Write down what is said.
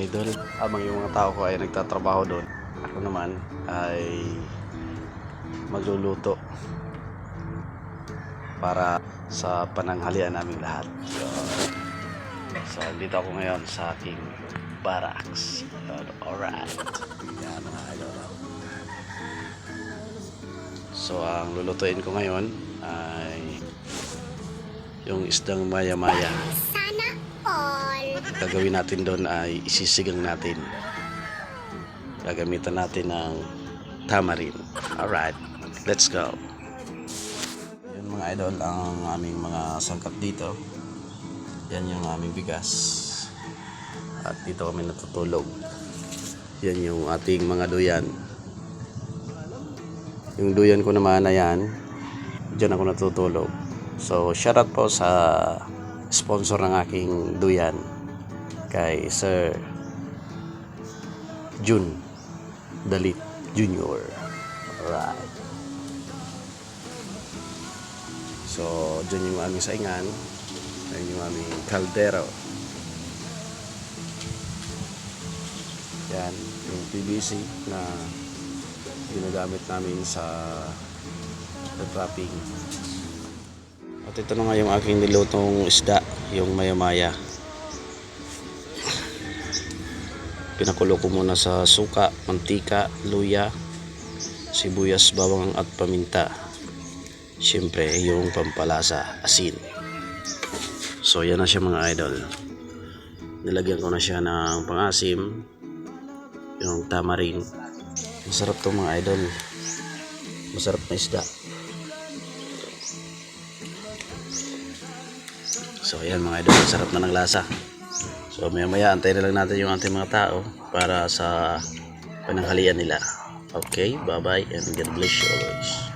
idol, habang yung mga tao ko ay nagtatrabaho doon, ako naman ay magluluto para sa pananghalian naming lahat. So dito ako ngayon sa aking barracks. Alright, yan mga idol. So ang lulutuin ko ngayon ay yung isdang maya-maya. Sana all. Gagawin natin doon ay isisigang natin. Gagamitan natin ng tamarin. Alright, let's go. Yan mga idol ang aming mga sangkap dito. Yan yung aming bigas. At dito kami natutulog. Yan yung ating mga duyan. Yung duyan ko naman na yan, dyan ako natutulog. So shoutout po sa sponsor ng aking duyan, kay Sir Jun Dalit Jr. Alright. So dyan yung aming saingan. Dyan yung aming kaldero. Yan yung PVC na ginagamit namin sa wrapping. At ito na nga yung aking nilutong isda, yung maya-maya. Pinakulo ko muna sa suka, mantika, luya, sibuyas, bawang at paminta. Siyempre yung pampalasa, asin. So yan na siya mga idol. Nilagyan ko na siya ng pangasim, yung tamarin. Masarap to mga idol. Masarap na isda. So ayan mga idol, sarap na ng lasa. So maya maya antayin na lang natin yung ating mga tao para sa pananghalian nila. Okay, bye bye and God bless you always.